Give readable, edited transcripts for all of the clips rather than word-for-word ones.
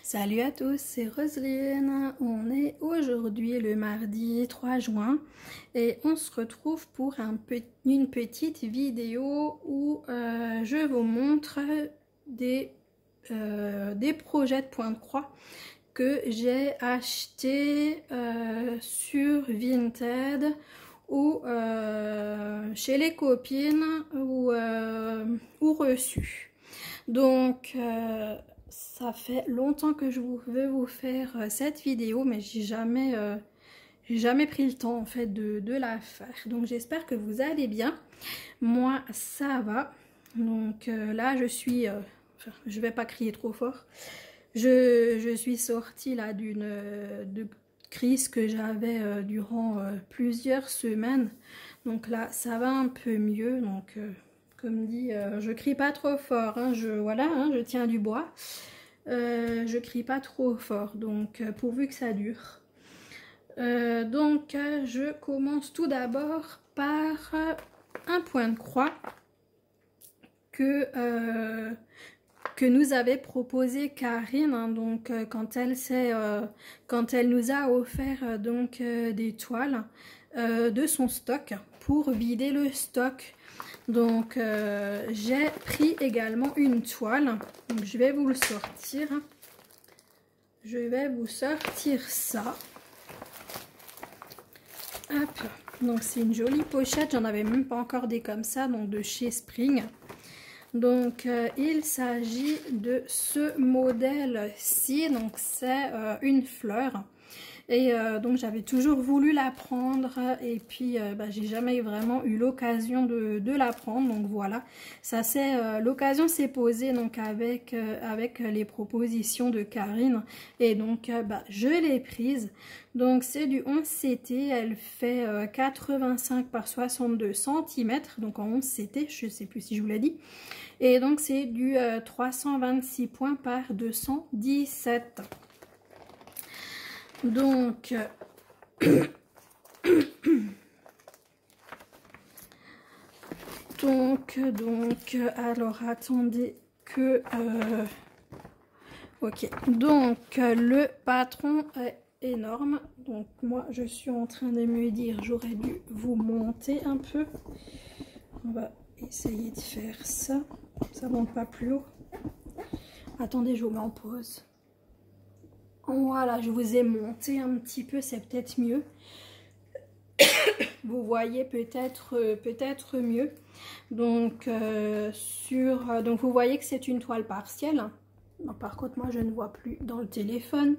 Salut à tous, c'est Roselyne. On est aujourd'hui le mardi 3 juin et on se retrouve pour une petite vidéo où je vous montre des projets de point de croix que j'ai achetés sur Vinted ou chez les copines ou reçus. Donc ça fait longtemps que je veux vous faire cette vidéo, mais j'ai jamais pris le temps en fait de la faire. Donc j'espère que vous allez bien. Moi ça va. Donc là je suis, je vais pas crier trop fort. Je suis sortie là de crise que j'avais durant plusieurs semaines. Donc là ça va un peu mieux. Donc comme dit, je crie pas trop fort. Hein, voilà, hein, je tiens du bois. Je crie pas trop fort, donc pourvu que ça dure. Je commence tout d'abord par un point de croix que nous avait proposé Karine, hein, donc quand elle nous a offert des toiles de son stock pour vider le stock. Donc j'ai pris également une toile, donc je vais vous le sortir. Je vais vous sortir ça. Hop, donc c'est une jolie pochette, j'en avais même pas encore des comme ça, donc de chez Spring. Donc il s'agit de ce modèle-ci, donc c'est une fleur. Et donc j'avais toujours voulu la prendre et puis j'ai jamais vraiment eu l'occasion de la prendre. Donc voilà, ça c'est l'occasion s'est posée donc avec les propositions de Karine et donc je l'ai prise. Donc c'est du 11 CT, elle fait 85 par 62 cm, donc en 11 CT, je sais plus si je vous l'ai dit. Et donc c'est du 326 points par 217. Donc, alors attendez que, ok, donc le patron est énorme, donc moi je suis en train de me dire, j'aurais dû vous monter un peu, on va essayer de faire ça, ça monte pas plus haut, attendez je vous mets en pause. Voilà, je vous ai monté un petit peu, c'est peut-être mieux. Vous voyez peut-être mieux. Donc, donc vous voyez que c'est une toile partielle. Non, par contre, moi, je ne vois plus dans le téléphone.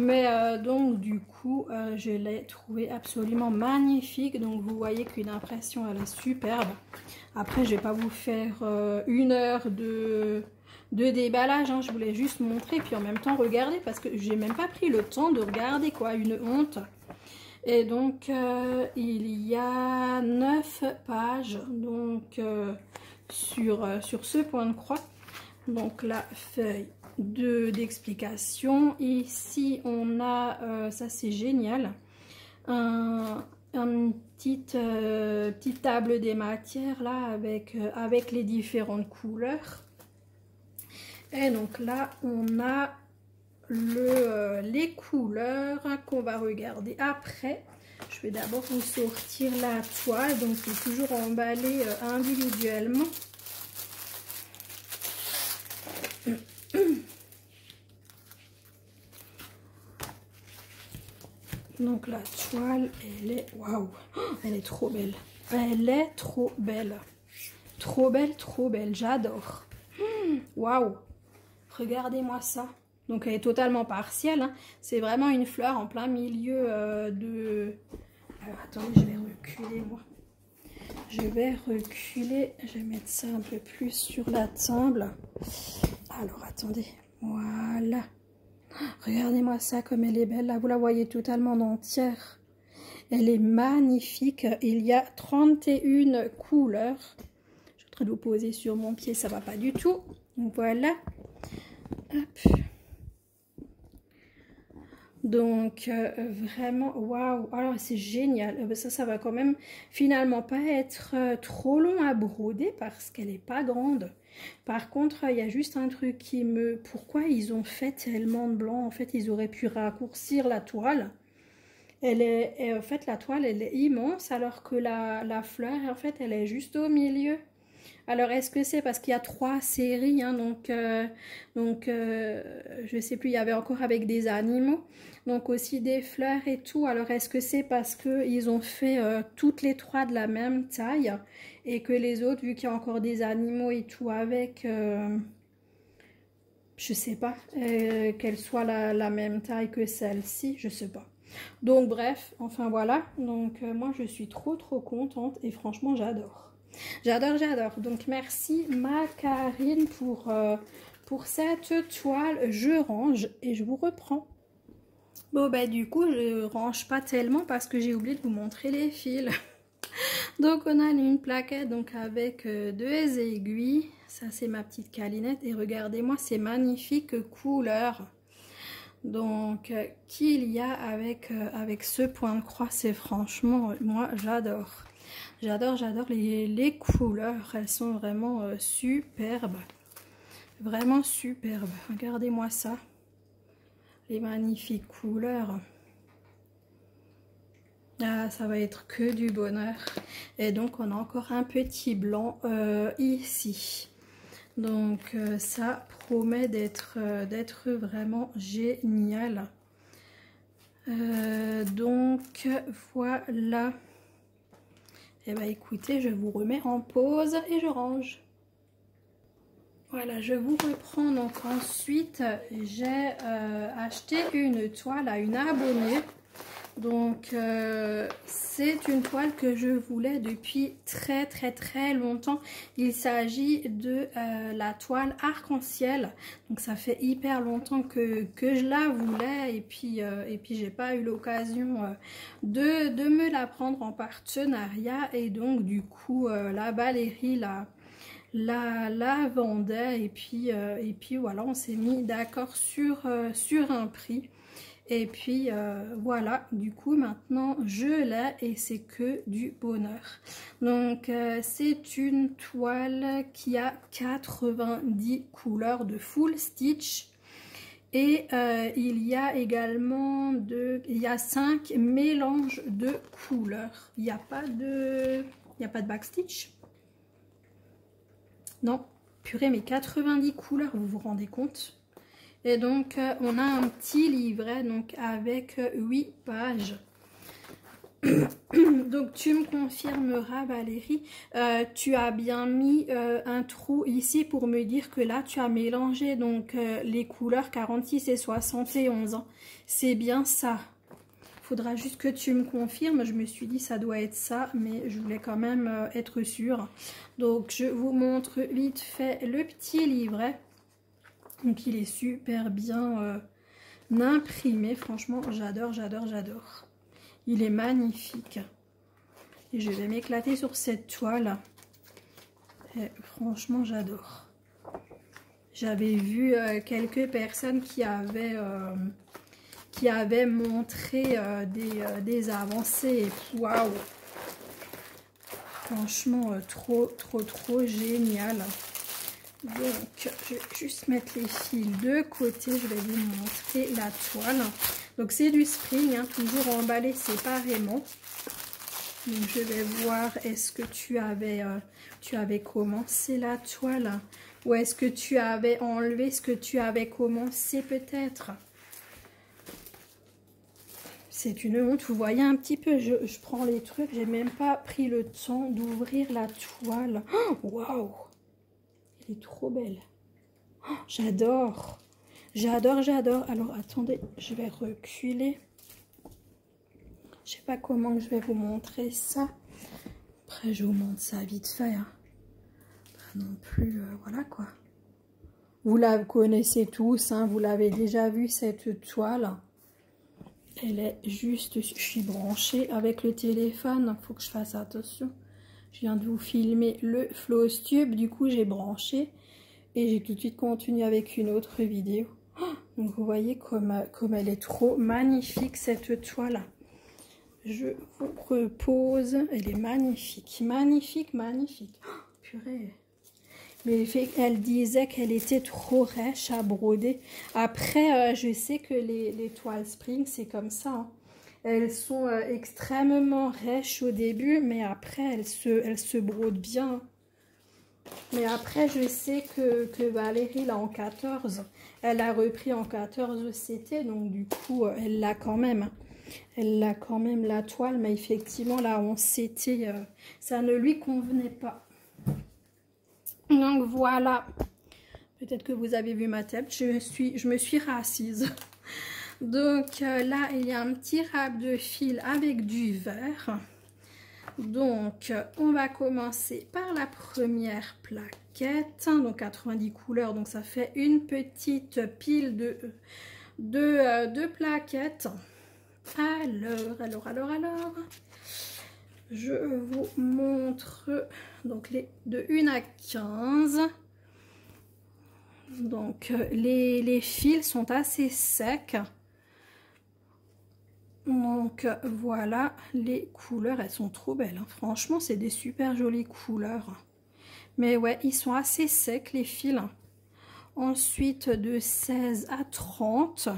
Mais donc, du coup, je l'ai trouvé absolument magnifique. Donc, vous voyez qu'une impression, elle est superbe. Après, je ne vais pas vous faire une heure de déballage, hein. Je voulais juste montrer puis en même temps regarder parce que j'ai même pas pris le temps de regarder, quoi, une honte. Et donc il y a 9 pages donc sur ce point de croix. Donc la feuille d'explication. Ici on a, ça c'est génial, une petite table des matières là avec les différentes couleurs. Et donc là, on a les couleurs qu'on va regarder après. Je vais d'abord vous sortir la toile, donc c'est toujours emballé individuellement. Donc la toile, elle est, waouh, elle est trop belle. Elle est trop belle. Trop belle, trop belle, j'adore. Waouh! Regardez-moi ça. Donc elle est totalement partielle. Hein. C'est vraiment une fleur en plein milieu de... Alors attendez, je vais reculer moi. Je vais reculer. Je vais mettre ça un peu plus sur la table. Alors attendez. Voilà. Regardez-moi ça comme elle est belle. Là vous la voyez totalement en entière. Elle est magnifique. Il y a 31 couleurs. Je suis en train de vous poser sur mon pied. Ça va pas du tout. Donc voilà. Hop. Donc vraiment waouh, alors c'est génial. Ça va quand même finalement pas être trop long à broder parce qu'elle est pas grande Par contre, il y a juste un truc qui me... Pourquoi ils ont fait tellement de blanc? En fait, ils auraient pu raccourcir la toile. En fait, la toile, elle est immense, alors que la fleur, en fait, elle est juste au milieu. Alors, est-ce que c'est parce qu'il y a 3 séries, hein, je sais plus, il y avait encore avec des animaux, donc aussi des fleurs et tout. Alors, est-ce que c'est parce qu'ils ont fait toutes les 3 de la même taille et que les autres, vu qu'il y a encore des animaux et tout avec, je sais pas, qu'elle soit la même taille que celle-ci, je sais pas. Donc bref, enfin voilà, donc moi je suis trop contente et franchement j'adore. J'adore. Donc merci ma Karine pour cette toile. Je range et je vous reprends. Bon bah du coup je range pas tellement parce que j'ai oublié de vous montrer les fils. Donc on a une plaquette donc avec 2 aiguilles. Ça c'est ma petite calinette et regardez-moi ces magnifiques couleurs. Donc qu'il y a avec ce point de croix, c'est franchement, moi j'adore. J'adore les couleurs, elles sont vraiment superbes. Vraiment superbes. Regardez-moi ça. Les magnifiques couleurs. Ah, ça va être que du bonheur. Et donc on a encore un petit blanc ici. Donc ça promet d'être vraiment génial. Donc voilà. Et bah écoutez, je vous remets en pause et je range. Voilà, je vous reprends. Donc ensuite, j'ai acheté une toile à une abonnée. Donc c'est une toile que je voulais depuis très longtemps. Il s'agit de la toile arc-en-ciel. Donc ça fait hyper longtemps que je la voulais et puis j'ai pas eu l'occasion de me la prendre en partenariat. Et donc du coup la Valérie la vendait et puis voilà, on s'est mis d'accord sur un prix. Et puis voilà, du coup maintenant je l'ai et c'est que du bonheur. Donc c'est une toile qui a 90 couleurs de full stitch. Et il y a également il y a 5 mélanges de couleurs. Il n'y a pas de backstitch. Non, purée, mais 90 couleurs, vous vous rendez compte? Et donc, on a un petit livret donc avec 8 pages. Donc, tu me confirmeras, Valérie, tu as bien mis un trou ici pour me dire que là, tu as mélangé donc les couleurs 46 et 71. Hein. C'est bien ça. Faudra juste que tu me confirmes. Je me suis dit ça doit être ça, mais je voulais quand même être sûre. Donc, je vous montre vite fait le petit livret. Donc il est super bien imprimé, franchement j'adore. Il est magnifique. Et je vais m'éclater sur cette toile. Et franchement j'adore. J'avais vu quelques personnes qui avaient montré des avancées. Waouh! Franchement trop génial. Donc, je vais juste mettre les fils de côté. Je vais vous montrer la toile. Donc, c'est du spring, hein, toujours emballé séparément. Donc, je vais voir, est-ce que tu avais commencé la toile? Ou est-ce que tu avais enlevé ce que tu avais commencé peut-être? C'est une honte. Vous voyez un petit peu, je prends les trucs. J'ai même pas pris le temps d'ouvrir la toile. Waouh! Elle est trop belle. Oh, j'adore. Alors, attendez, je vais reculer. Je sais pas comment je vais vous montrer ça. Après, je vous montre ça vite fait. Hein. Pas non plus, voilà quoi. Vous la connaissez tous, hein, vous l'avez déjà vu cette toile. Elle est juste... Je suis branchée avec le téléphone. Il faut que je fasse attention. Je viens de vous filmer le floss tube. Du coup, j'ai branché. Et j'ai tout de suite continué avec une autre vidéo. Oh, donc, vous voyez comme elle est trop magnifique, cette toile. Je vous repose. Elle est magnifique. Magnifique. Oh, purée. Mais elle disait qu'elle était trop rêche à broder. Après, je sais que les toiles Spring, c'est comme ça, hein. Elles sont extrêmement rêches au début, mais après, elles se brodent bien. Mais après, je sais que Valérie, là, en 14, elle a repris en 14 CT, donc du coup, elle l'a quand même. Elle l'a quand même, la toile, mais effectivement, là, en CT, ça ne lui convenait pas. Donc, voilà. Peut-être que vous avez vu ma tête, je me suis rassise. Donc, là, il y a un petit râpe de fil avec du vert. Donc, on va commencer par la première plaquette, donc 90 couleurs, donc ça fait une petite pile de plaquettes. Alors, je vous montre donc les de 1 à 15. Donc, les fils sont assez secs. Donc voilà, les couleurs, elles sont trop belles, hein. Franchement, c'est des super jolies couleurs. Mais ouais, ils sont assez secs, les fils. Ensuite, de 16 à 30.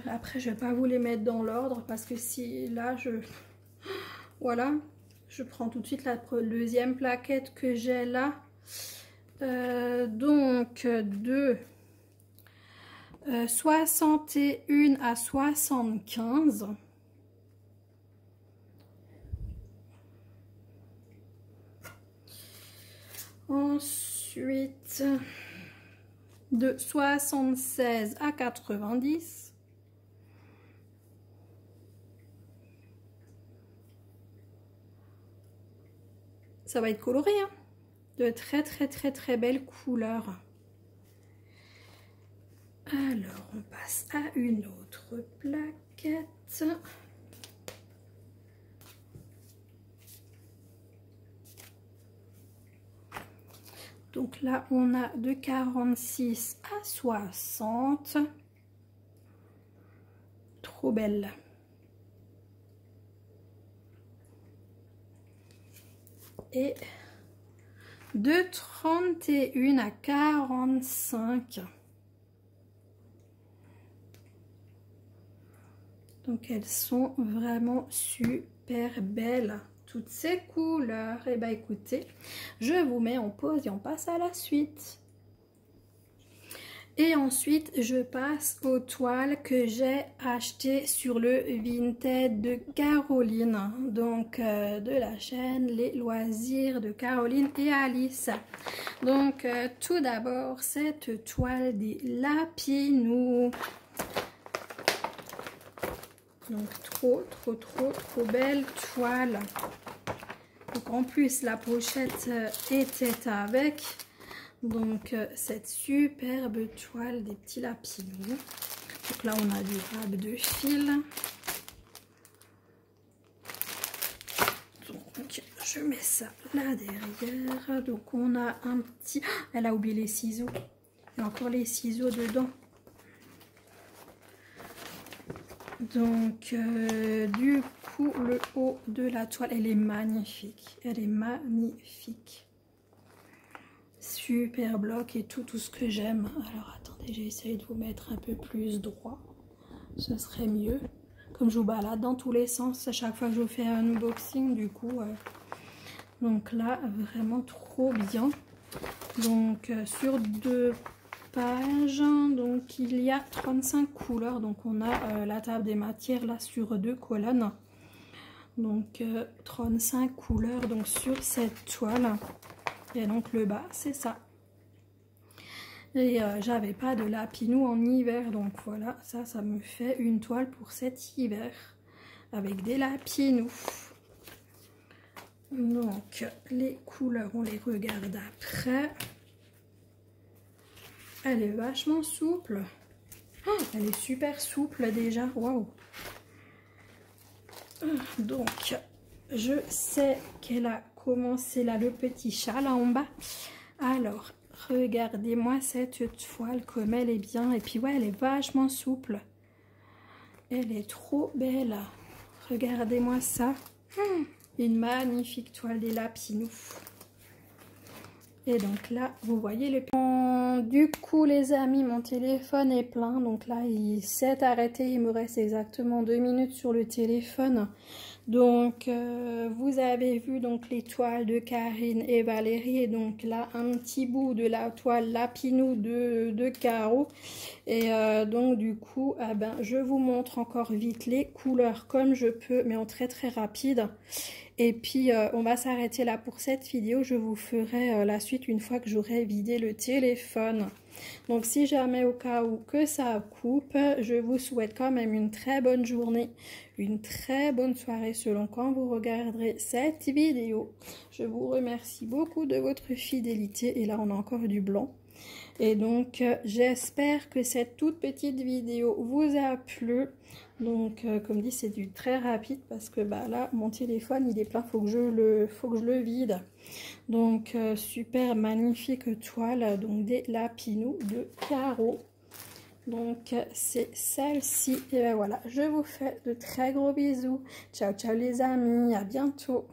Après, je vais pas vous les mettre dans l'ordre parce que si là, voilà, je prends tout de suite la deuxième plaquette que j'ai là. Donc, de 61 à 75. Ensuite, de 76 à 90. Ça va être coloré, hein. De très belles couleurs. Alors, on passe à une autre plaquette. Donc là, on a de 46 à 60. Trop belle. Et de 31 à 45. Donc elles sont vraiment super belles. Toutes ces couleurs. Et bah écoutez, je vous mets en pause et on passe à la suite. Et ensuite, je passe aux toiles que j'ai achetées sur le Vinted de Caroline. Donc, de la chaîne Les Loisirs de Caroline et Alice. Donc, tout d'abord, cette toile des Lapinous. Donc, trop belle toile. Donc, en plus, la pochette était avec. Donc, cette superbe toile des petits Lapinous. Donc là, on a du râpe de fil. Donc, je mets ça là derrière. Donc, on a un petit... Elle a oublié les ciseaux. Il y a encore les ciseaux dedans. Donc, du coup, le haut de la toile, elle est magnifique. Elle est magnifique. Super bloc et tout ce que j'aime. Alors, attendez, j'ai essayé de vous mettre un peu plus droit. Ce serait mieux. Comme je vous balade dans tous les sens à chaque fois que je vous fais un unboxing, du coup. Donc là, vraiment trop bien. Donc, sur 2 pages, donc il y a 35 couleurs. Donc, on a la table des matières là sur 2 colonnes. Donc, 35 couleurs donc sur cette toile. Et donc, le bas, c'est ça. Et j'avais pas de Lapinous en hiver, donc voilà, ça me fait une toile pour cet hiver avec des Lapinous. Donc les couleurs, on les regarde après. Elle est vachement souple. Oh, elle est super souple déjà, waouh. Donc je sais qu'elle a commencé là le petit chat là en bas. Alors Regardez-moi cette toile comme elle est bien. Et puis ouais, elle est vachement souple. Elle est trop belle. Regardez-moi ça. Une magnifique toile des Lapinous. Et donc là, vous voyez le... Du coup, les amis, mon téléphone est plein. Donc là, il s'est arrêté. Il me reste exactement 2 minutes sur le téléphone. Donc, vous avez vu donc les toiles de Karine et Valérie. Et donc là, un petit bout de la toile Lapinou de Caro. Et donc, du coup, je vous montre encore vite les couleurs comme je peux, mais en très rapide. Et puis, on va s'arrêter là pour cette vidéo. Je vous ferai la suite une fois que j'aurai vidé le téléphone. Donc, si jamais au cas où que ça coupe, je vous souhaite quand même une très bonne journée, une très bonne soirée selon quand vous regarderez cette vidéo. Je vous remercie beaucoup de votre fidélité. Et là, on a encore du blanc. Et donc, j'espère que cette toute petite vidéo vous a plu. Donc, comme dit, c'est du très rapide parce que là, mon téléphone, il est plein. Faut que je le vide. Donc, super magnifique toile. Donc, des Lapinous de Caro. Donc, c'est celle-ci. Et voilà, je vous fais de très gros bisous. Ciao, ciao les amis. À bientôt.